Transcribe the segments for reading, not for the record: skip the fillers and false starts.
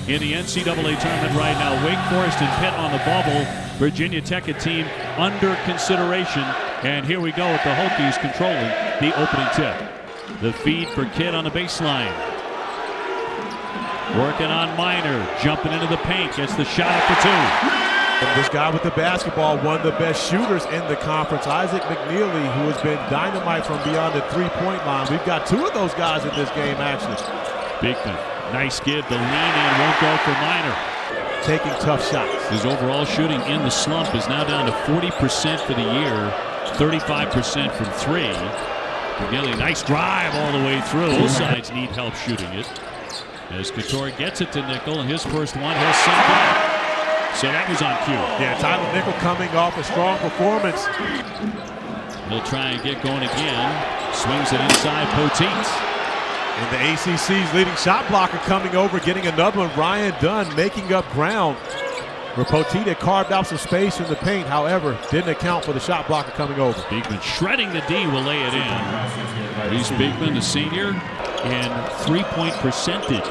in the NCAA tournament right now. Wake Forest and Pitt on the bubble. Virginia Tech, a team under consideration. And here we go with the Hokies controlling the opening tip. The feed for Kidd on the baseline. Working on Minor, jumping into the paint, gets the shot up for two. And this guy with the basketball, one of the best shooters in the conference, Isaac McKneely, who has been dynamite from beyond the three-point line. We've got two of those guys in this game, actually. Beekman, nice give. The lean in won't go for Minor. Taking tough shots. His overall shooting in the slump is now down to 40% for the year, 35% from three. McKneely, nice drive all the way through. Both sides need help shooting it. As Couture gets it to Nickel, and his first one, he'll send back. So that was on cue. Yeah, Tyler Nickel coming off a strong performance. He'll try and get going again. Swings it inside Poteet. And the ACC's leading shot blocker coming over, getting another one. Ryan Dunn making up ground where Poteet had carved out some space in the paint. However, didn't account for the shot blocker coming over. Beekman shredding the D will lay it in. Reese Beekman, the senior, in three-point percentage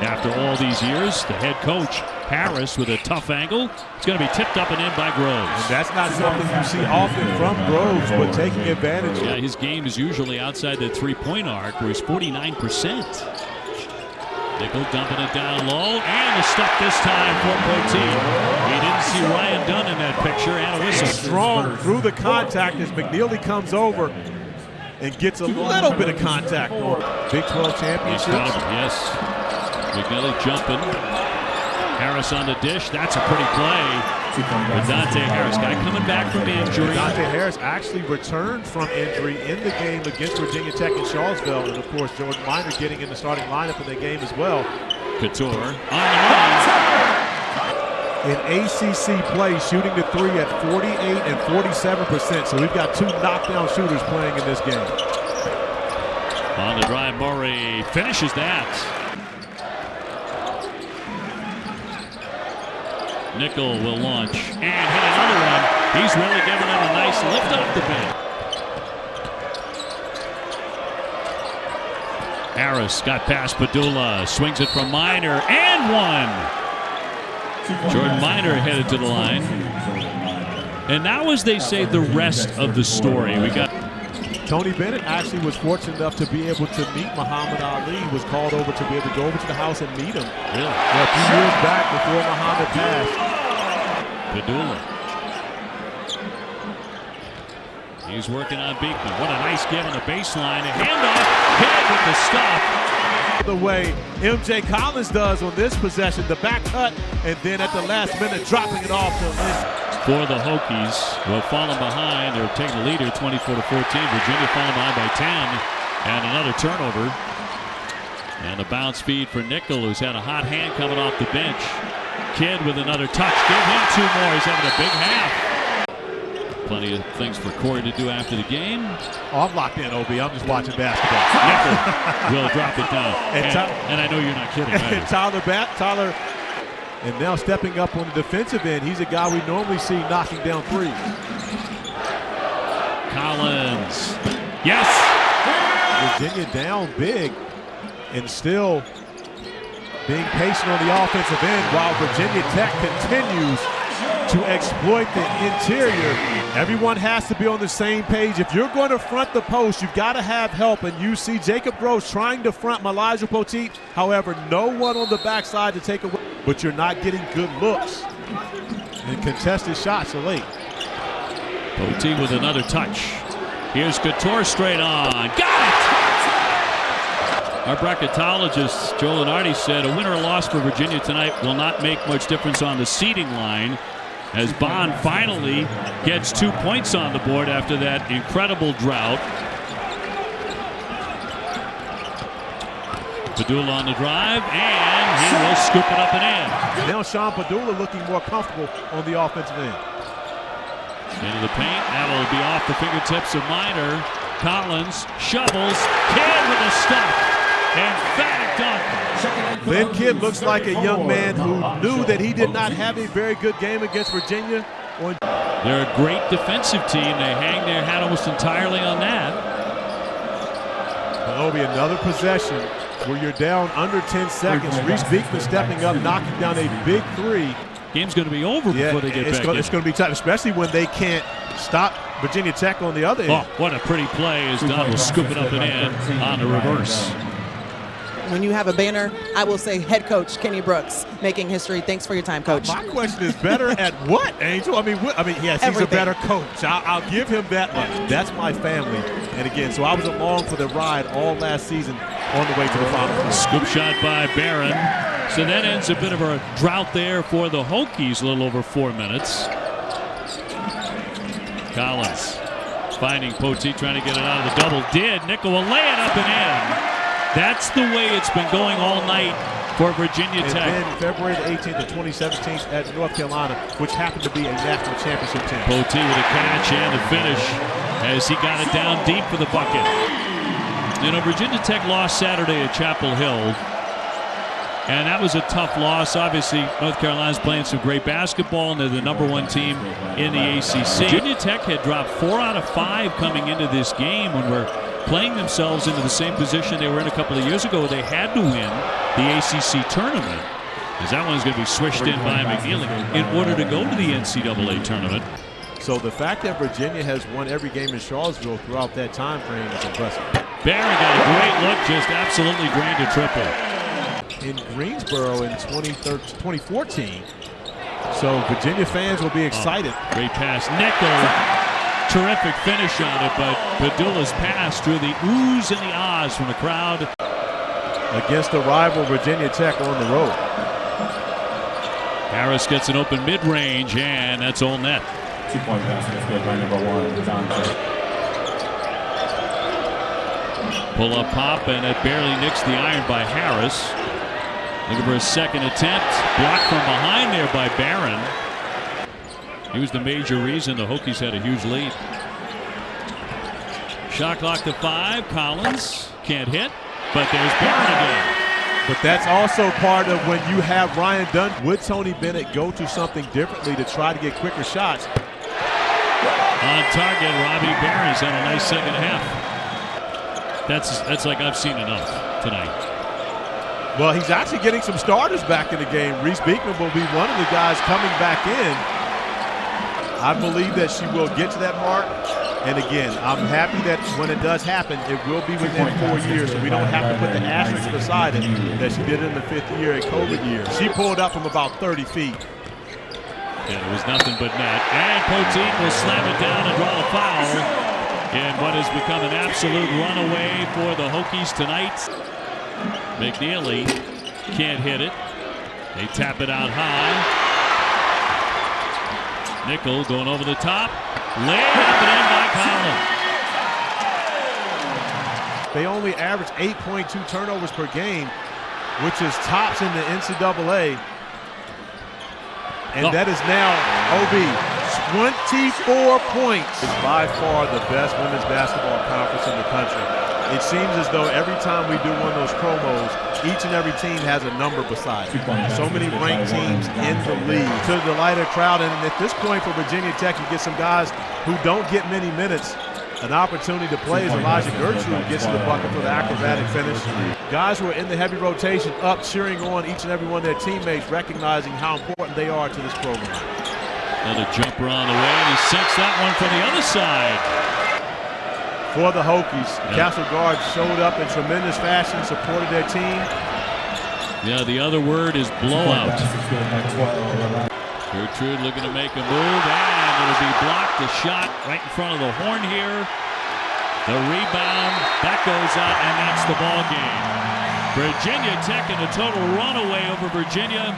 after all these years. The head coach, Harris, with a tough angle. It's going to be tipped up and in by Groves. And that's not something you see often from Groves, but taking advantage. Yeah, his game is usually outside the three-point arc, where he's 49%. Nickel dumping it down low, and the stop this time for Poteet. He didn't see Ryan Dunn in that picture, and a whistle. Strong through the contact as McKneely comes over and gets a little bit of contact on Big 12 championship. Yes. McKneely jumping. Harris on the dish. That's a pretty play. Dante Harris, guy coming back from injury. Dante Harris actually returned from injury in the game against Virginia Tech in Charlottesville. And of course, Jordan Minor getting in the starting lineup in the game as well. Couture on the money. In ACC play, shooting the three at 48 and 47%. So we've got two knockdown shooters playing in this game. On the drive, Murray finishes that. Nickel will launch and hit another one. He's really giving them a nice lift off the bench. Harris got past Padula, swings it from Minor, and one. Jordan Minor headed to the line. And now, as they say, the rest of the story. We got Tony Bennett actually was fortunate enough to be able to meet Muhammad Ali, was called over to be able to go over to the house and meet him. Really? A few years back before Muhammad passed. Padula. He's working on Beekman. What a nice give on the baseline. A handoff. Kidd with the stop. The way MJ Collins does on this possession, the back cut, and then at the last minute dropping it off to Lynn. For the Hokies, who have fallen behind. They're taking the leader 24-14. Virginia falling behind by 10. And another turnover. And a bounce feed for Nickel, who's had a hot hand coming off the bench. Kidd with another touch. Give him two more. He's having a big half. Plenty of things for Corey to do after the game. Oh, I'm locked in, OB. I'm just watching basketball. Nickel will drop it down. And I know you're not kidding. And Tyler, and now stepping up on the defensive end, he's a guy we normally see knocking down threes. Collins. Yes! Virginia down big and still being patient on the offensive end while Virginia Tech continues to exploit the interior. Everyone has to be on the same page. If you're going to front the post, you've got to have help. And you see Jacob Groves trying to front Elijah Poteet. However, no one on the backside to take away. But you're not getting good looks. And contested shots are late. Poteet with another touch. Here's Couture straight on. Got it! Our bracketologist, Joe Lenardi, said a win or loss for Virginia tonight will not make much difference on the seeding line, as Bond finally gets 2 points on the board after that incredible drought. Padula on the drive, and he will scoop it up and in. Now Sean Padula looking more comfortable on the offensive end. Into the paint, that will be off the fingertips of Minor. Collins shovels, Kidd with a stop. Emphatic dunk. Lynn Kidd looks like a young man who knew that he did not have a very good game against Virginia. They're a great defensive team. They hang their hat almost entirely on that. That'll be another possession where you're down under 10 seconds. Reese Beekman stepping up, knocking down a big three. Game's going to be over before they get back in. It's going to be tough, especially when they can't stop Virginia Tech on the other end. Oh, what a pretty play as Don will scoop it up and in on the reverse. When you have a banner, I will say head coach Kenny Brooks making history. Thanks for your time, coach. My question is better at what, Angel? I mean, yes, he's a better coach. I'll give him that much. That's my family. And again, so I was along for the ride all last season on the way to the Final Four. Scoop shot by Beran. So that ends a bit of a drought there for the Hokies, a little over 4 minutes. Collins finding Poteet, trying to get it out of the double. Nickel will lay it up and in. That's the way it's been going all night for Virginia Tech. And then February the 18th of 2017 at North Carolina, which happened to be a national championship team. Poteet with a catch and the finish as he got it down deep for the bucket. You know, Virginia Tech lost Saturday at Chapel Hill, and that was a tough loss. Obviously, North Carolina's playing some great basketball, and they're the #1 team in the ACC. Virginia Tech had dropped 4 out of 5 coming into this game when we're playing themselves into the same position they were in a couple of years ago. They had to win the ACC tournament, because that one's going to be swished in by McKneely in order to go to the NCAA tournament. So the fact that Virginia has won every game in Charlottesville throughout that time frame is impressive. Beran got a great look, just absolutely drained a triple. In Greensboro in 2014. So Virginia fans will be excited. Great pass. Nickel. Terrific finish on it, but Padula's pass drew the oohs and the ahs from the crowd. Against the rival Virginia Tech on the road. Harris gets an open mid-range, and that's all net. 2-point basket good by #1, Dante. Pull-up pop, and it barely nicks the iron by Harris. Looking for a second attempt. Blocked from behind there by Beran. He was the major reason the Hokies had a huge lead. Shot clock to 5. Collins can't hit, but there's Beran again. But that's also part of when you have Ryan Dunn. Would Tony Bennett go to something differently to try to get quicker shots? On target, Robbie Beran's had a nice second half. That's like I've seen enough tonight. Well, he's actually getting some starters back in the game. Reese Beekman will be one of the guys coming back in. I believe that she will get to that mark. And again, I'm happy that when it does happen, it will be within 4 years, so we don't have to put the asterisk beside it that she did in the 5th year, a COVID year. She pulled up from about 30 feet. Yeah, it was nothing but net. And Poteet will slam it down and draw a foul in what has become an absolute runaway for the Hokies tonight. McKneely can't hit it. They tap it out high. Nickel going over the top. Laid up and in by Collins. They only average 8.2 turnovers per game, which is tops in the NCAA. And that is now, OB, 24 points. It's by far the best women's basketball conference in the country. It seems as though every time we do one of those promos, each and every team has a number beside it. So many ranked teams in the league. To the lighter crowd, and at this point for Virginia Tech, you get some guys who don't get many minutes an opportunity to play as Elijah Gertrude gets to the bucket for the acrobatic finish. Guys who are in the heavy rotation up cheering on each and every one of their teammates, recognizing how important they are to this program. Another jumper on the way, and he sinks that one from the other side. For the Hokies, Cassell guards showed up in tremendous fashion, supported their team. Yeah, the other word is blowout. Gertrude looking to make a move, and it'll be blocked. The shot right in front of the horn here. The rebound, that goes out, and that's the ball game. Virginia Tech in a total runaway over Virginia.